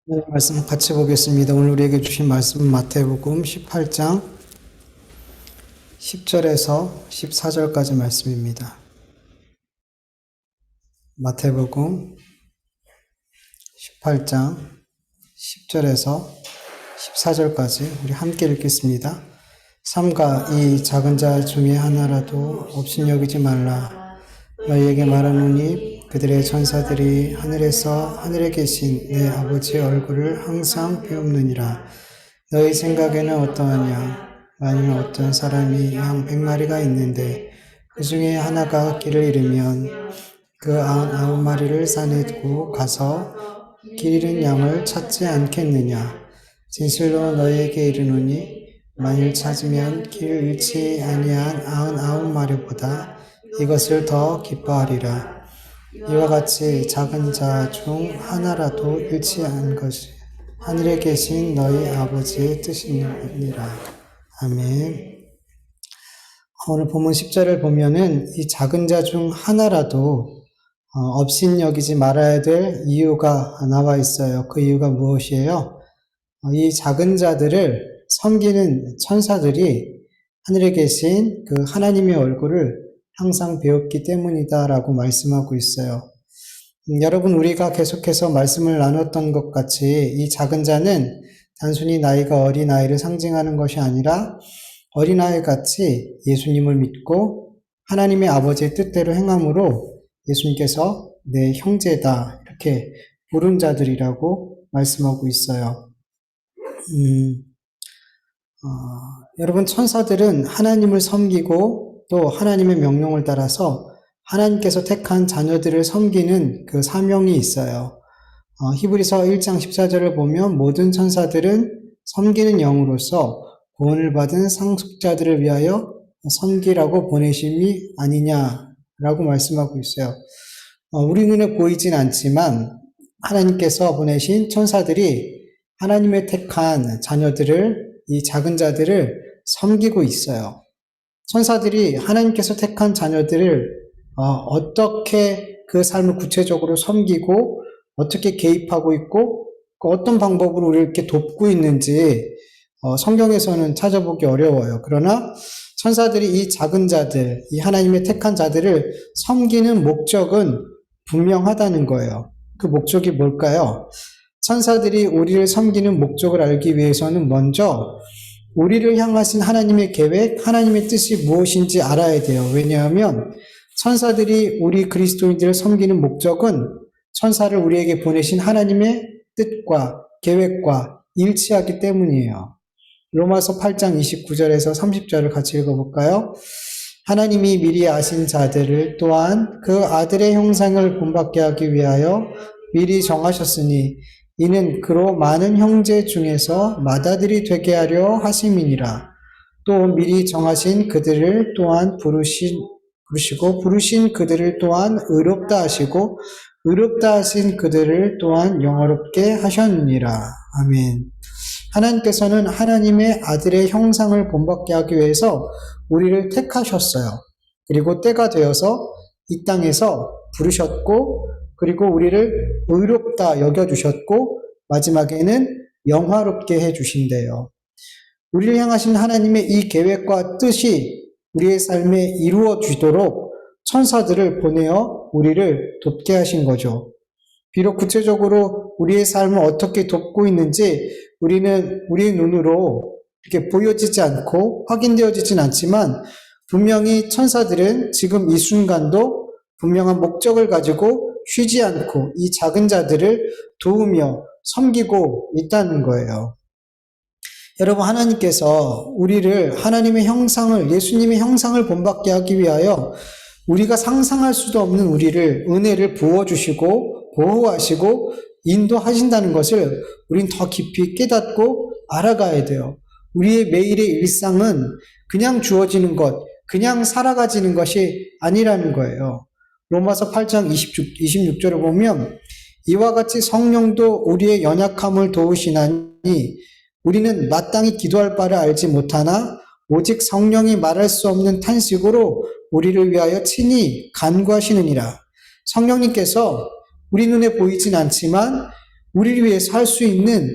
오늘 말씀 같이 보겠습니다. 오늘 우리에게 주신 말씀은 마태복음 18장 10절에서 14절까지 말씀입니다. 마태복음 18장 10절에서 14절까지 우리 함께 읽겠습니다. 삼가 이 작은 자 중에 하나라도 업신여기지 말라. 너희에게 말하노니 그들의 천사들이 하늘에 계신 내 아버지의 얼굴을 항상 배움느니라. 너희 생각에는 어떠하냐? 만일 어떤 사람이 양 100마리가 있는데 그 중에 하나가 길을 잃으면 그 99마리를 산에 두고 가서 길 잃은 양을 찾지 않겠느냐? 진실로 너희에게 이르노니 만일 찾으면 길 잃지 아니한 99마리보다 이것을 더 기뻐하리라. 이와 같이 작은 자 중 하나라도 잃지 않은 것이 하늘에 계신 너희 아버지의 뜻이니라. 아멘. 오늘 본문 10절을 보면은 이 작은 자 중 하나라도 업신여기지 말아야 될 이유가 나와 있어요. 그 이유가 무엇이에요? 이 작은 자들을 섬기는 천사들이 하늘에 계신 그 하나님의 얼굴을 항상 배웠기 때문이다라고 말씀하고 있어요. 여러분, 우리가 계속해서 말씀을 나눴던 것 같이 이 작은 자는 단순히 나이가 어린아이를 상징하는 것이 아니라 어린아이 같이 예수님을 믿고 하나님의 아버지의 뜻대로 행함으로 예수님께서 내 형제다 이렇게 부른 자들이라고 말씀하고 있어요. 여러분, 천사들은 하나님을 섬기고 또 하나님의 명령을 따라서 하나님께서 택한 자녀들을 섬기는 그 사명이 있어요. 히브리서 1장 14절을 보면 모든 천사들은 섬기는 영으로서 구원을 받은 상속자들을 위하여 섬기라고 보내심이 아니냐라고 말씀하고 있어요. 우리 눈에 보이진 않지만 하나님께서 보내신 천사들이 하나님의 택한 자녀들을, 이 작은 자들을 섬기고 있어요. 천사들이 하나님께서 택한 자녀들을 어떻게 그 삶을 구체적으로 섬기고 어떻게 개입하고 있고 어떤 방법으로 우리를 이렇게 돕고 있는지 성경에서는 찾아보기 어려워요. 그러나 천사들이 이 작은 자들, 이 하나님의 택한 자들을 섬기는 목적은 분명하다는 거예요. 그 목적이 뭘까요? 천사들이 우리를 섬기는 목적을 알기 위해서는 먼저 우리를 향하신 하나님의 계획, 하나님의 뜻이 무엇인지 알아야 돼요. 왜냐하면 천사들이 우리 그리스도인들을 섬기는 목적은 천사를 우리에게 보내신 하나님의 뜻과 계획과 일치하기 때문이에요. 로마서 8장 29절에서 30절을 같이 읽어볼까요? 하나님이 미리 아신 자들을 또한 그 아들의 형상을 본받게 하기 위하여 미리 정하셨으니 이는 그로 많은 형제 중에서 맏아들이 되게 하려 하심이니라. 또 미리 정하신 그들을 또한 부르시고 부르신 그들을 또한 의롭다 하시고 의롭다 하신 그들을 또한 영화롭게 하셨느니라. 아멘. 하나님께서는 하나님의 아들의 형상을 본받게 하기 위해서 우리를 택하셨어요. 그리고 때가 되어서 이 땅에서 부르셨고 그리고 우리를 의롭다 여겨주셨고 마지막에는 영화롭게 해주신대요. 우리를 향하신 하나님의 이 계획과 뜻이 우리의 삶에 이루어지도록 천사들을 보내어 우리를 돕게 하신 거죠. 비록 구체적으로 우리의 삶을 어떻게 돕고 있는지 우리는 우리의 눈으로 이렇게 보여지지 않고 확인되어지진 않지만 분명히 천사들은 지금 이 순간도 분명한 목적을 가지고 쉬지 않고 이 작은 자들을 도우며 섬기고 있다는 거예요. 여러분, 하나님께서 우리를 하나님의 형상을, 예수님의 형상을 본받게 하기 위하여 우리가 상상할 수도 없는 우리를 은혜를 부어주시고 보호하시고 인도하신다는 것을 우린 더 깊이 깨닫고 알아가야 돼요. 우리의 매일의 일상은 그냥 주어지는 것, 그냥 살아가지는 것이 아니라는 거예요. 로마서 8장 26절을 보면 이와 같이 성령도 우리의 연약함을 도우시나니 우리는 마땅히 기도할 바를 알지 못하나 오직 성령이 말할 수 없는 탄식으로 우리를 위하여 친히 간구하시느니라. 성령님께서 우리 눈에 보이진 않지만 우리를 위해서 할 수 있는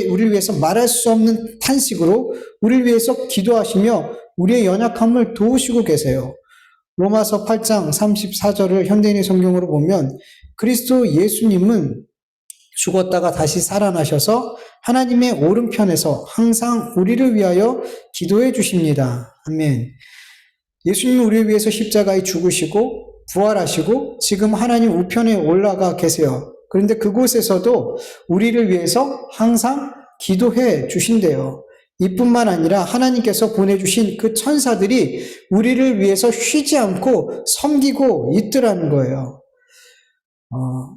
우리를 위해서 말할 수 없는 탄식으로 우리를 위해서 기도하시며 우리의 연약함을 도우시고 계세요. 로마서 8장 34절을 현대인의 성경으로 보면 그리스도 예수님은 죽었다가 다시 살아나셔서 하나님의 오른편에서 항상 우리를 위하여 기도해 주십니다. 아멘. 예수님은 우리를 위해서 십자가에 죽으시고 부활하시고 지금 하나님 우편에 올라가 계세요. 그런데 그곳에서도 우리를 위해서 항상 기도해 주신대요. 이뿐만 아니라 하나님께서 보내주신 그 천사들이 우리를 위해서 쉬지 않고 섬기고 있더라는 거예요.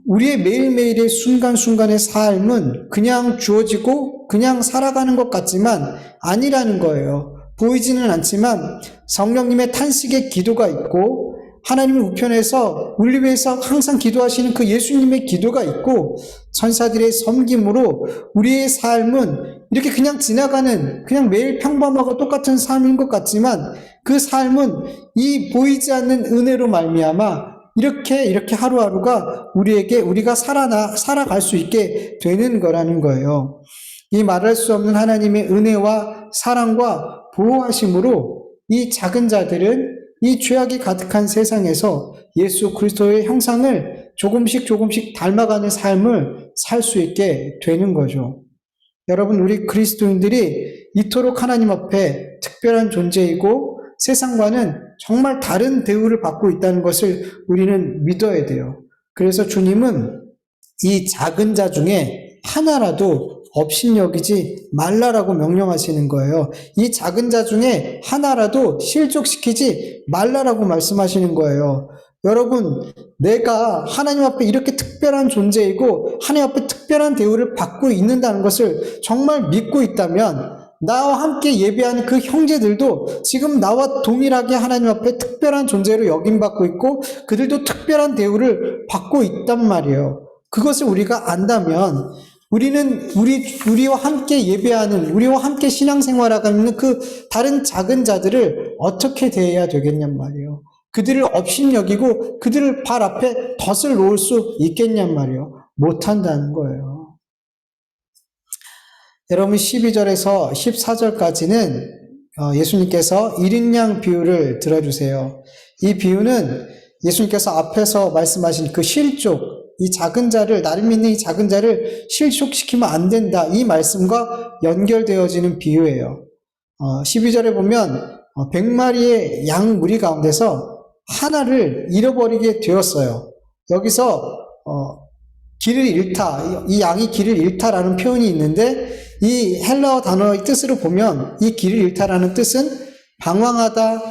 우리의 매일매일의 순간순간의 삶은 그냥 주어지고 그냥 살아가는 것 같지만 아니라는 거예요. 보이지는 않지만 성령님의 탄식의 기도가 있고 하나님의 우편에서 우리를 위해서 항상 기도하시는 그 예수님의 기도가 있고 천사들의 섬김으로 우리의 삶은 이렇게 그냥 지나가는 그냥 매일 평범하고 똑같은 삶인 것 같지만 그 삶은 이 보이지 않는 은혜로 말미암아 이렇게 하루하루가 우리가 살아갈 수 있게 되는 거라는 거예요. 이 말할 수 없는 하나님의 은혜와 사랑과 보호하심으로 이 작은 자들은 이 죄악이 가득한 세상에서 예수 그리스도의 형상을 조금씩 닮아가는 삶을 살 수 있게 되는 거죠. 여러분, 우리 그리스도인들이 이토록 하나님 앞에 특별한 존재이고 세상과는 정말 다른 대우를 받고 있다는 것을 우리는 믿어야 돼요. 그래서 주님은 이 작은 자 중에 하나라도 업신여기지 말라라고 명령하시는 거예요. 이 작은 자 중에 하나라도 실족시키지 말라라고 말씀하시는 거예요. 여러분, 내가 하나님 앞에 이렇게 특별한 존재이고 하나님 앞에 특별한 대우를 받고 있는다는 것을 정말 믿고 있다면 나와 함께 예배하는 그 형제들도 지금 나와 동일하게 하나님 앞에 특별한 존재로 여김받고 있고 그들도 특별한 대우를 받고 있단 말이에요. 그것을 우리가 안다면 우리는 우리와 함께 예배하는, 우리와 함께 신앙생활하고 있는 그 다른 작은 자들을 어떻게 대해야 되겠냔 말이에요. 그들을 업신여기고 그들을 발 앞에 덫을 놓을 수 있겠냔 말이에요. 못한다는 거예요. 여러분 12절에서 14절까지는 예수님께서 1인 양 비유를 들어주세요. 이 비유는 예수님께서 앞에서 말씀하신 그 실족, 이 작은 자를, 나를 믿는 이 작은 자를 실족시키면 안 된다. 이 말씀과 연결되어지는 비유예요. 12절에 보면 100마리의 양 무리 가운데서 하나를 잃어버리게 되었어요. 여기서 길을 잃다, 이 양이 길을 잃다라는 표현이 있는데 이 헬라어 단어의 뜻으로 보면 이 길을 잃다라는 뜻은 방황하다,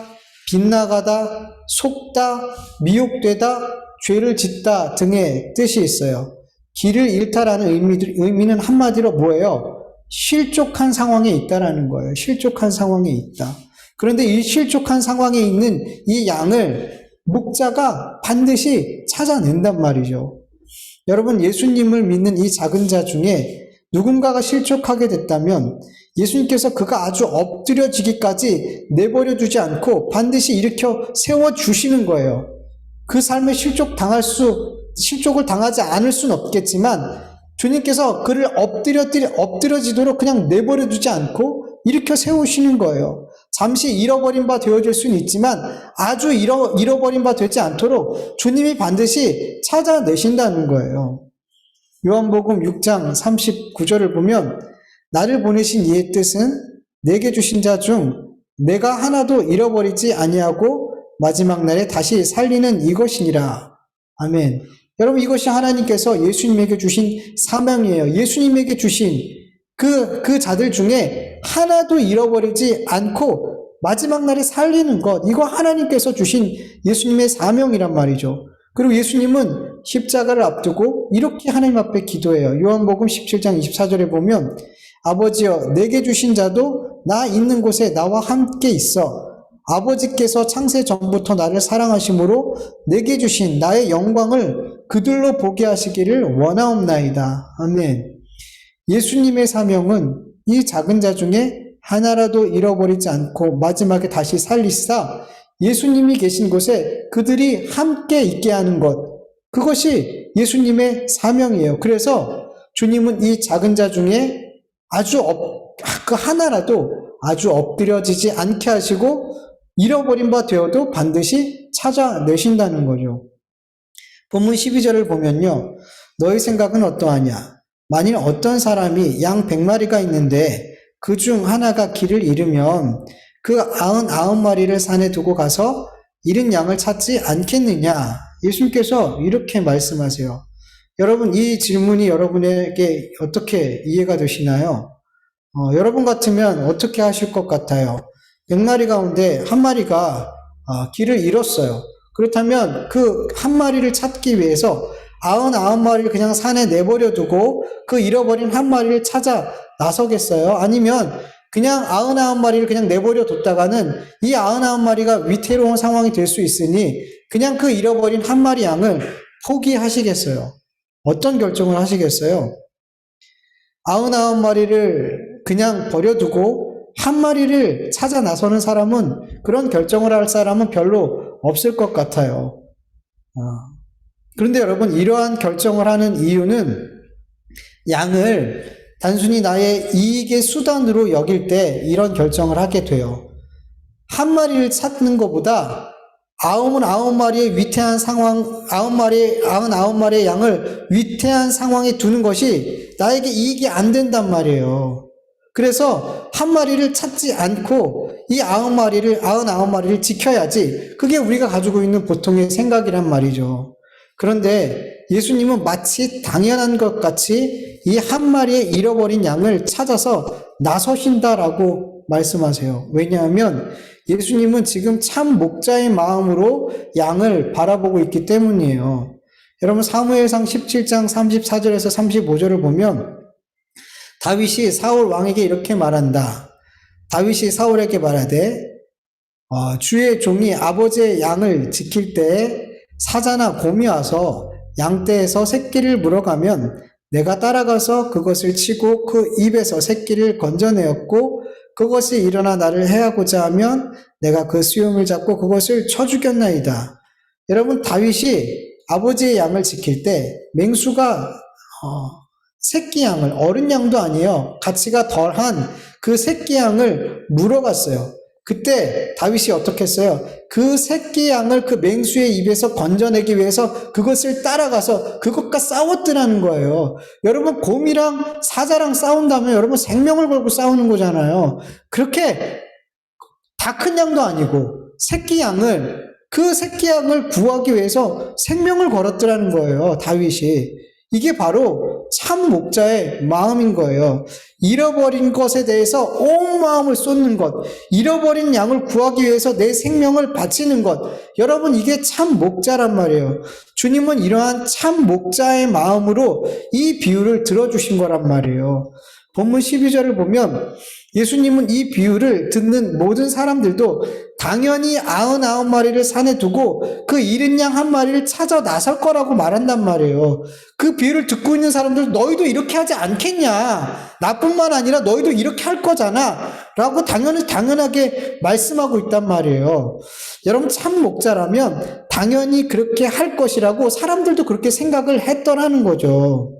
빗나가다, 속다, 미혹되다, 죄를 짓다 등의 뜻이 있어요. 길을 잃다라는 의미는 한마디로 뭐예요? 실족한 상황에 있다라는 거예요. 실족한 상황에 있다. 그런데 이 실족한 상황에 있는 이 양을 목자가 반드시 찾아낸단 말이죠. 여러분, 예수님을 믿는 이 작은 자 중에 누군가가 실족하게 됐다면 예수님께서 그가 아주 엎드려지기까지 내버려 두지 않고 반드시 일으켜 세워주시는 거예요. 그 삶에 실족을 당하지 않을 수는 없겠지만 주님께서 그를 엎드려지도록 그냥 내버려 두지 않고 일으켜 세우시는 거예요. 잠시 잃어버린 바 되어질 수는 있지만 아주 잃어버린 바 되지 않도록 주님이 반드시 찾아내신다는 거예요. 요한복음 6장 39절을 보면 나를 보내신 이의 뜻은 내게 주신 자 중 내가 하나도 잃어버리지 아니하고 마지막 날에 다시 살리는 이것이니라. 아멘. 여러분, 이것이 하나님께서 예수님에게 주신 사명이에요. 예수님에게 주신 그 자들 중에 하나도 잃어버리지 않고 마지막 날에 살리는 것, 이거 하나님께서 주신 예수님의 사명이란 말이죠. 그리고 예수님은 십자가를 앞두고 이렇게 하나님 앞에 기도해요. 요한복음 17장 24절에 보면 아버지여 내게 주신 자도 나 있는 곳에 나와 함께 있어 아버지께서 창세 전부터 나를 사랑하심으로 내게 주신 나의 영광을 그들로 보게 하시기를 원하옵나이다. 아멘. 예수님의 사명은 이 작은 자 중에 하나라도 잃어버리지 않고 마지막에 다시 살리사 예수님이 계신 곳에 그들이 함께 있게 하는 것, 그것이 예수님의 사명이에요. 그래서 주님은 이 작은 자 중에 그 하나라도 아주 엎드려지지 않게 하시고 잃어버린 바 되어도 반드시 찾아내신다는 거죠. 본문 12절을 보면요. 너희 생각은 어떠하냐? 만일 어떤 사람이 양 100마리가 있는데 그 중 하나가 길을 잃으면 그 99마리를 산에 두고 가서 잃은 양을 찾지 않겠느냐? 예수님께서 이렇게 말씀하세요. 여러분, 이 질문이 여러분에게 어떻게 이해가 되시나요? 여러분 같으면 어떻게 하실 것 같아요? 100마리 가운데 한 마리가 길을 잃었어요. 그렇다면 그 한 마리를 찾기 위해서 99마리를 그냥 산에 내버려 두고 그 잃어버린 한 마리를 찾아 나서겠어요? 아니면 그냥 99마리를 그냥 내버려 뒀다가는 이 99마리가 위태로운 상황이 될 수 있으니 그냥 그 잃어버린 한 마리 양을 포기하시겠어요? 어떤 결정을 하시겠어요? 99마리를 그냥 버려두고 한 마리를 찾아 나서는 사람은, 그런 결정을 할 사람은 별로 없을 것 같아요. 그런데 여러분, 이러한 결정을 하는 이유는 양을 단순히 나의 이익의 수단으로 여길 때 이런 결정을 하게 돼요. 한 마리를 찾는 것보다 99마리의 위태한 상황, 99마리의 양을 위태한 상황에 두는 것이 나에게 이익이 안 된단 말이에요. 그래서 한 마리를 찾지 않고 이 99마리를 지켜야지. 그게 우리가 가지고 있는 보통의 생각이란 말이죠. 그런데 예수님은 마치 당연한 것 같이 이 한 마리의 잃어버린 양을 찾아서 나서신다라고 말씀하세요. 왜냐하면 예수님은 지금 참 목자의 마음으로 양을 바라보고 있기 때문이에요. 여러분, 사무엘상 17장 34절에서 35절을 보면 다윗이 사울 왕에게 이렇게 말한다. 다윗이 사울에게 말하되 주의 종이 아버지의 양을 지킬 때에 사자나 곰이 와서 양떼에서 새끼를 물어가면 내가 따라가서 그것을 치고 그 입에서 새끼를 건져내었고 그것이 일어나 나를 해하고자 하면 내가 그 수염을 잡고 그것을 쳐 죽였나이다. 여러분, 다윗이 아버지의 양을 지킬 때 맹수가 새끼 양을, 어른 양도 아니에요, 가치가 덜한 그 새끼 양을 물어갔어요. 그때 다윗이 어떻게 했어요? 그 새끼 양을 그 맹수의 입에서 건져내기 위해서 그것을 따라가서 그것과 싸웠더라는 거예요. 여러분, 곰이랑 사자랑 싸운다면 여러분 생명을 걸고 싸우는 거잖아요. 그렇게 다 큰 양도 아니고 그 새끼 양을 구하기 위해서 생명을 걸었더라는 거예요, 다윗이. 이게 바로 참 목자의 마음인 거예요. 잃어버린 것에 대해서 온 마음을 쏟는 것, 잃어버린 양을 구하기 위해서 내 생명을 바치는 것, 여러분, 이게 참 목자란 말이에요. 주님은 이러한 참 목자의 마음으로 이 비유를 들어주신 거란 말이에요. 본문 12절을 보면 예수님은 이 비유를 듣는 모든 사람들도 당연히 99마리를 산에 두고 그 잃은 양 한 마리를 찾아 나설 거라고 말한단 말이에요. 그 비유를 듣고 있는 사람들, 너희도 이렇게 하지 않겠냐? 나뿐만 아니라 너희도 이렇게 할 거잖아. 라고 당연하게 말씀하고 있단 말이에요. 여러분, 참 목자라면 당연히 그렇게 할 것이라고 사람들도 그렇게 생각을 했더라는 거죠.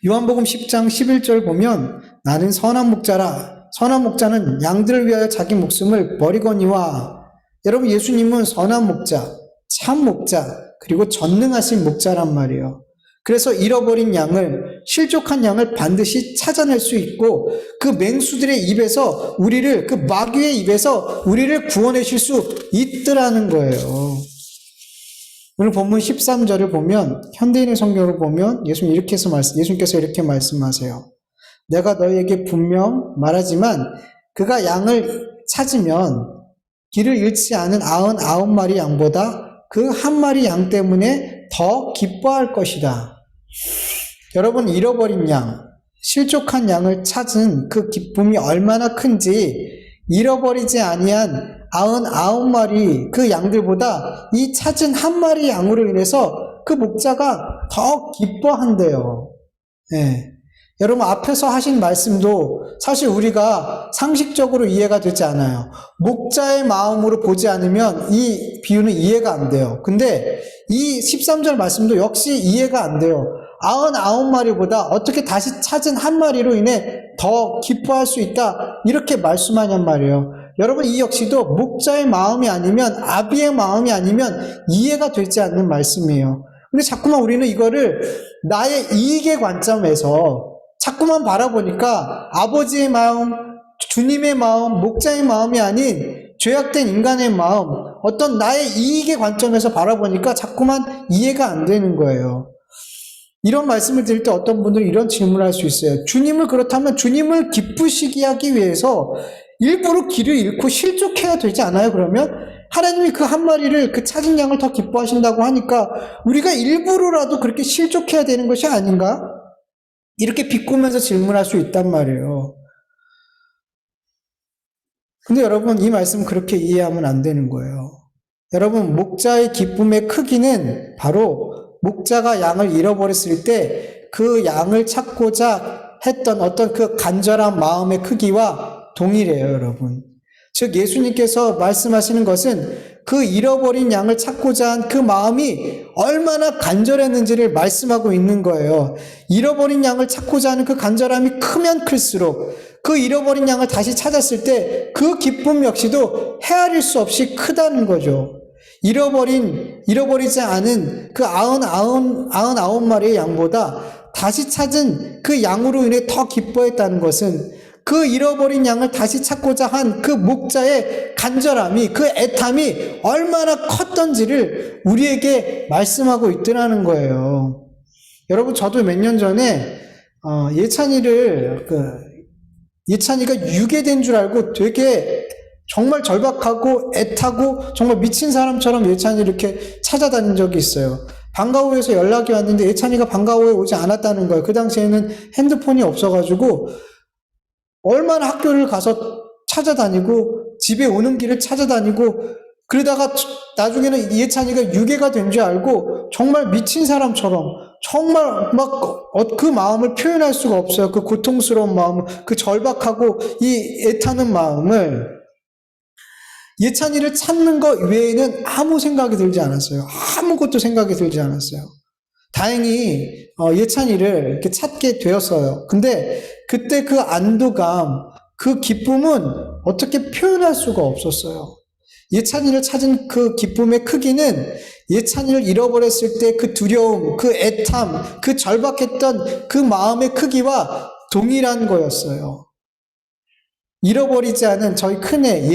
요한복음 10장 11절 보면 나는 선한 목자라. 선한 목자는 양들을 위하여 자기 목숨을 버리거니와. 여러분, 예수님은 선한 목자, 참 목자, 그리고 전능하신 목자란 말이에요. 그래서 잃어버린 양을, 실족한 양을 반드시 찾아낼 수 있고 그 맹수들의 입에서 그 마귀의 입에서 우리를 구원하실 수 있더라는 거예요. 오늘 본문 13절을 보면, 현대인의 성경을 보면 예수님께서 이렇게 말씀하세요. 내가 너희에게 분명 말하지만 그가 양을 찾으면 길을 잃지 않은 99마리 양보다 그 한 마리 양 때문에 더 기뻐할 것이다. 여러분, 잃어버린 양, 실족한 양을 찾은 그 기쁨이 얼마나 큰지 잃어버리지 아니한 99마리 그 양들보다 이 찾은 한 마리 양으로 인해서 그 목자가 더 기뻐한대요. 네. 여러분 앞에서 하신 말씀도 사실 우리가 상식적으로 이해가 되지 않아요. 목자의 마음으로 보지 않으면 이 비유는 이해가 안 돼요. 근데 이 13절 말씀도 역시 이해가 안 돼요. 99마리보다 어떻게 다시 찾은 한 마리로 인해 더 기뻐할 수 있다, 이렇게 말씀하냔 말이에요. 여러분 이 역시도 목자의 마음이 아니면, 아비의 마음이 아니면 이해가 되지 않는 말씀이에요. 근데 자꾸만 우리는 이거를 나의 이익의 관점에서 자꾸만 바라보니까 아버지의 마음, 주님의 마음, 목자의 마음이 아닌 죄악된 인간의 마음, 어떤 나의 이익의 관점에서 바라보니까 자꾸만 이해가 안 되는 거예요. 이런 말씀을 드릴 때 어떤 분들은 이런 질문을 할 수 있어요. 주님을, 그렇다면 주님을 기쁘시게 하기 위해서 일부러 길을 잃고 실족해야 되지 않아요? 그러면 하나님이 그 한 마리를, 그 찾은 양을 더 기뻐하신다고 하니까 우리가 일부러라도 그렇게 실족해야 되는 것이 아닌가? 이렇게 비꼬면서 질문할 수 있단 말이에요. 근데 여러분 이 말씀 그렇게 이해하면 안 되는 거예요. 여러분 목자의 기쁨의 크기는 바로 목자가 양을 잃어버렸을 때 그 양을 찾고자 했던 어떤 그 간절한 마음의 크기와 동일해요, 여러분. 즉 예수님께서 말씀하시는 것은 그 잃어버린 양을 찾고자 한 그 마음이 얼마나 간절했는지를 말씀하고 있는 거예요. 잃어버린 양을 찾고자 하는 그 간절함이 크면 클수록 그 잃어버린 양을 다시 찾았을 때 그 기쁨 역시도 헤아릴 수 없이 크다는 거죠. 잃어버리지 않은 그 99마리의 양보다 다시 찾은 그 양으로 인해 더 기뻐했다는 것은 그 잃어버린 양을 다시 찾고자 한 그 목자의 간절함이, 그 애탐이 얼마나 컸던지를 우리에게 말씀하고 있더라는 거예요. 여러분 저도 몇 년 전에 예찬이가 유괴된 줄 알고 되게 정말 절박하고 애타고 정말 미친 사람처럼 예찬이를 이렇게 찾아다닌 적이 있어요. 방과후에서 연락이 왔는데 예찬이가 방과후에 오지 않았다는 거예요. 그 당시에는 핸드폰이 없어가지고 얼마나 학교를 가서 찾아다니고 집에 오는 길을 찾아다니고 그러다가 나중에는 예찬이가 유괴가 된 줄 알고 정말 미친 사람처럼 정말 막 그 마음을 표현할 수가 없어요. 그 고통스러운 마음을, 그 절박하고 이 애타는 마음을. 예찬이를 찾는 것 외에는 아무 생각이 들지 않았어요. 아무것도 생각이 들지 않았어요. 다행히 예찬이를 이렇게 찾게 되었어요. 근데 그때 그 안도감, 그 기쁨은 어떻게 표현할 수가 없었어요. 예찬이를 찾은 그 기쁨의 크기는 예찬이를 잃어버렸을 때 그 두려움, 그 애탐, 그 절박했던 그 마음의 크기와 동일한 거였어요. 잃어버리지 않은 저희 큰애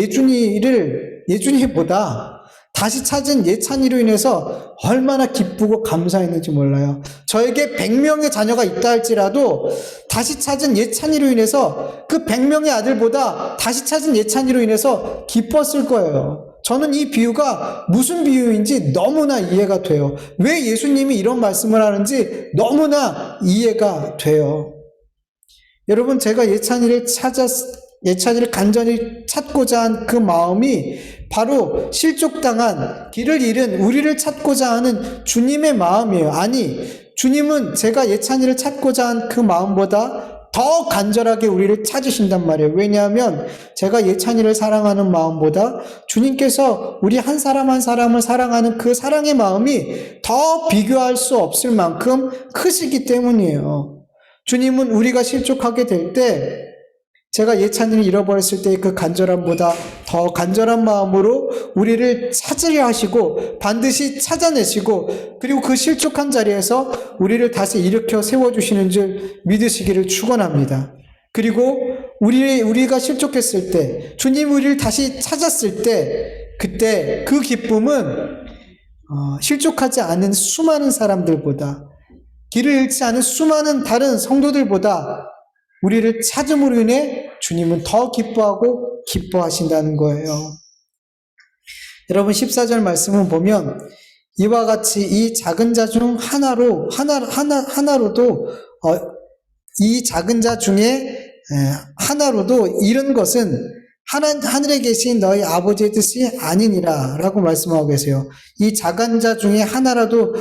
예준이보다 다시 찾은 예찬이로 인해서 얼마나 기쁘고 감사했는지 몰라요. 저에게 100명의 자녀가 있다 할지라도 다시 찾은 예찬이로 인해서 그 100명의 아들보다 다시 찾은 예찬이로 인해서 기뻤을 거예요. 저는 이 비유가 무슨 비유인지 너무나 이해가 돼요. 왜 예수님이 이런 말씀을 하는지 너무나 이해가 돼요. 여러분 제가 예찬이를 간절히 찾고자 한 그 마음이 바로 실족당한, 길을 잃은 우리를 찾고자 하는 주님의 마음이에요. 아니, 주님은 제가 예찬이를 찾고자 한 그 마음보다 더 간절하게 우리를 찾으신단 말이에요. 왜냐하면 제가 예찬이를 사랑하는 마음보다 주님께서 우리 한 사람 한 사람을 사랑하는 그 사랑의 마음이 더 비교할 수 없을 만큼 크시기 때문이에요. 주님은 우리가 실족하게 될 때 제가 예찬이를 잃어버렸을 때 그 간절함보다 더 간절한 마음으로 우리를 찾으려 하시고 반드시 찾아내시고 그리고 그 실족한 자리에서 우리를 다시 일으켜 세워주시는 줄 믿으시기를 축원합니다. 그리고 우리가 실족했을 때 주님 우리를 다시 찾았을 때 그때 그 기쁨은 실족하지 않은 수많은 사람들보다 길을 잃지 않은 수많은 다른 성도들보다 우리를 찾음으로 인해 주님은 더 기뻐하고 기뻐하신다는 거예요. 여러분 14절 말씀을 보면 이와 같이 이 작은 자 중 하나로도 이 작은 자 중에 하나로도 이런 것은 하늘에 계신 너희 아버지의 뜻이 아니니라 라고 말씀하고 계세요. 이 작은 자 중에 하나라도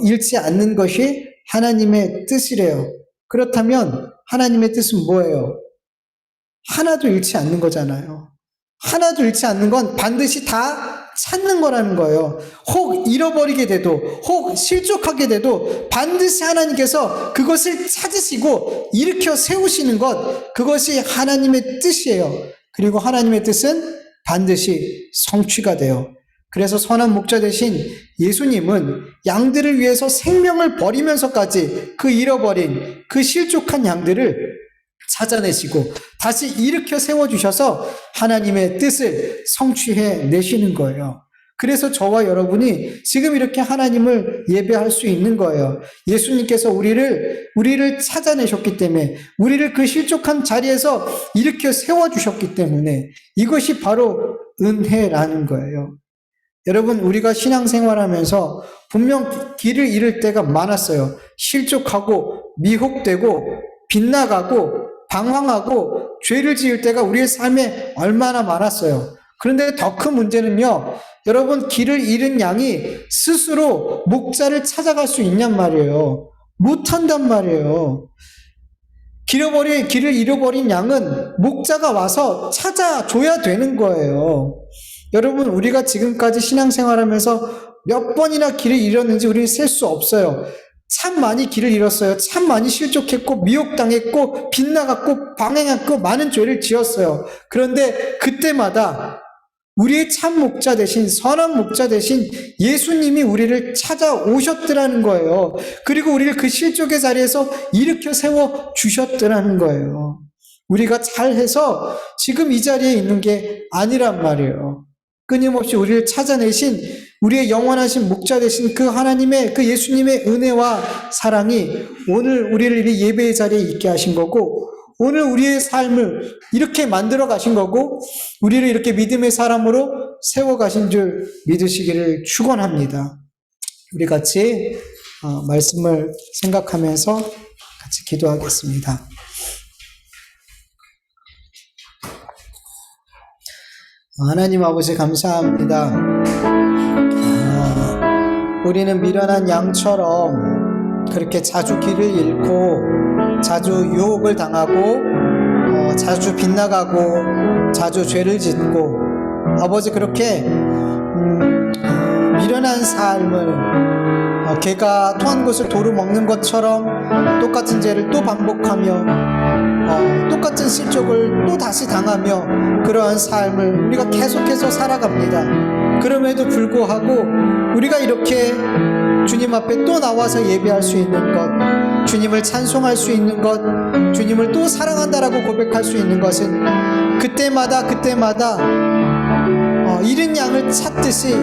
잃지 않는 것이 하나님의 뜻이래요. 그렇다면 하나님의 뜻은 뭐예요? 하나도 잃지 않는 거잖아요. 하나도 잃지 않는 건 반드시 다 찾는 거라는 거예요. 혹 잃어버리게 돼도, 혹 실족하게 돼도 반드시 하나님께서 그것을 찾으시고 일으켜 세우시는 것, 그것이 하나님의 뜻이에요. 그리고 하나님의 뜻은 반드시 성취가 돼요. 그래서 선한 목자 되신 예수님은 양들을 위해서 생명을 버리면서까지 그 잃어버린, 그 실족한 양들을 찾아내시고 다시 일으켜 세워주셔서 하나님의 뜻을 성취해 내시는 거예요. 그래서 저와 여러분이 지금 이렇게 하나님을 예배할 수 있는 거예요. 예수님께서 우리를 찾아내셨기 때문에, 우리를 그 실족한 자리에서 일으켜 세워주셨기 때문에 이것이 바로 은혜라는 거예요. 여러분, 우리가 신앙생활하면서 분명 길을 잃을 때가 많았어요. 실족하고 미혹되고 빗나가고 방황하고 죄를 지을 때가 우리의 삶에 얼마나 많았어요. 그런데 더 큰 문제는요, 여러분, 길을 잃은 양이 스스로 목자를 찾아갈 수 있냔 말이에요. 못한단 말이에요. 길을 잃어버린 양은 목자가 와서 찾아줘야 되는 거예요. 여러분, 우리가 지금까지 신앙생활하면서 몇 번이나 길을 잃었는지 우리는 셀 수 없어요. 참 많이 길을 잃었어요. 참 많이 실족했고 미혹당했고 빗나갔고 방황했고 많은 죄를 지었어요. 그런데 그때마다 우리의 참 목자 대신, 선한 목자 대신 예수님이 우리를 찾아오셨더라는 거예요. 그리고 우리를 그 실족의 자리에서 일으켜 세워 주셨더라는 거예요. 우리가 잘해서 지금 이 자리에 있는 게 아니란 말이에요. 끊임없이 우리를 찾아내신, 우리의 영원하신 목자 되신 그 하나님의, 그 예수님의 은혜와 사랑이 오늘 우리를 이 예배의 자리에 있게 하신 거고, 오늘 우리의 삶을 이렇게 만들어 가신 거고, 우리를 이렇게 믿음의 사람으로 세워 가신 줄 믿으시기를 축원합니다. 우리 같이 말씀을 생각하면서 같이 기도하겠습니다. 하나님 아버지, 감사합니다. 우리는 미련한 양처럼 그렇게 자주 길을 잃고 자주 유혹을 당하고 자주 빗나가고 자주 죄를 짓고, 아버지, 그렇게 미련한 삶을 개가 토한 것을 도로 먹는 것처럼 똑같은 죄를 또 반복하며 똑같은 실족을 또 다시 당하며 그러한 삶을 우리가 계속해서 살아갑니다. 그럼에도 불구하고 우리가 이렇게 주님 앞에 또 나와서 예배할 수 있는 것, 주님을 찬송할 수 있는 것, 주님을 또 사랑한다라고 고백할 수 있는 것은 그때마다 잃은 양을 찾듯이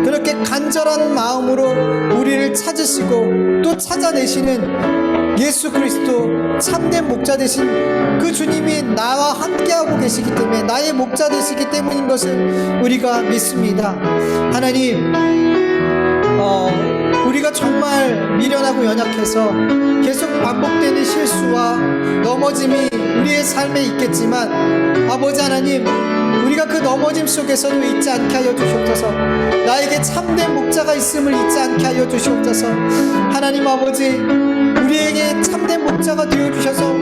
그렇게 간절한 마음으로 우리를 찾으시고 또 찾아내시는 예수 그리스도 참된 목자 되신 그 주님이 나와 함께하고 계시기 때문에, 나의 목자 되시기 때문인 것을 우리가 믿습니다. 하나님, 우리가 정말 미련하고 연약해서 계속 반복되는 실수와 넘어짐이 우리의 삶에 있겠지만, 아버지 하나님, 우리가 그 넘어짐 속에서도 잊지 않게 하여 주시옵소서. 나에게 참된 목자가 있음을 잊지 않게 하여 주시옵소서. 하나님 아버지, 우리에게 참된 목자가 되어주셔서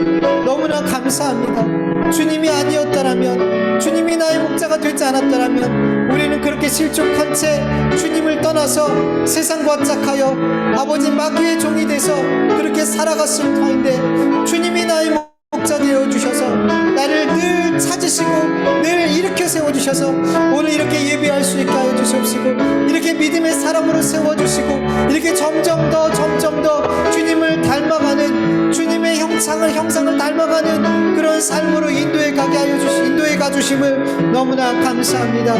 너무나 감사합니다. 주님이 아니었다라면, 주님이 나의 목자가 되지 않았다라면 우리는 그렇게 실족한 채 주님을 떠나서 세상과 짝하여 아버지 마귀의 종이 돼서 그렇게 살아갔을 터인데, 주님이 나의 목자 되어주셔서 나를 늘 찾으시고 늘 일으켜 세워주셔서 오늘 이렇게 예배할 수 있게 하여 주시옵시고, 이렇게 믿음의 사람으로 세워주시고, 이렇게 점점 더 주님을 닮아가는, 주님의 형상을 닮아가는 그런 삶으로 인도해 가주심을 너무나 감사합니다.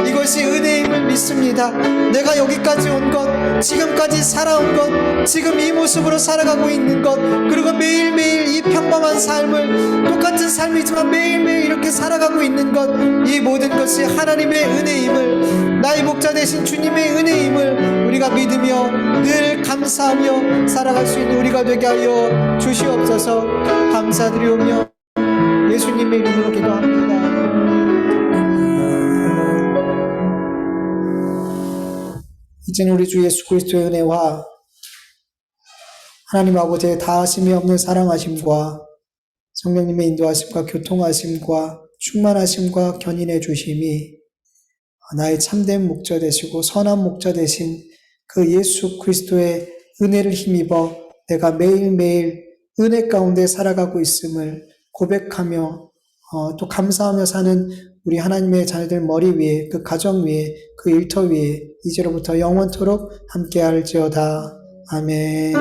이것이 은혜임을 믿습니다. 내가 여기까지 온 것, 지금까지 살아온 것, 지금 이 모습으로 살아가고 있는 것, 그리고 매일매일 이 평범한 삶을, 똑같은 삶이지만 매일매일 이렇게 살아가고 있는 것, 이 모든 것이 하나님의 은혜임을, 나의 목자 되신 주님의 은혜임을 우리가 믿으며 늘 감사하며 살아갈 수 있는 우리가 되게 하여 주시옵소서. 감사드리오며 예수님의 이름으로 기도합니다. 이제는 우리 주 예수 그리스도의 은혜와 하나님 아버지의 다하심이 없는 사랑하심과 성령님의 인도하심과 교통하심과 충만하심과 견인해 주심이 나의 참된 목자 되시고 선한 목자 되신 그 예수 그리스도의 은혜를 힘입어 내가 매일매일 은혜 가운데 살아가고 있음을 고백하며 또 감사하며 사는 우리 하나님의 자녀들 머리 위에, 그 가정 위에, 그 일터 위에 이제로부터 영원토록 함께 할지어다. 아멘.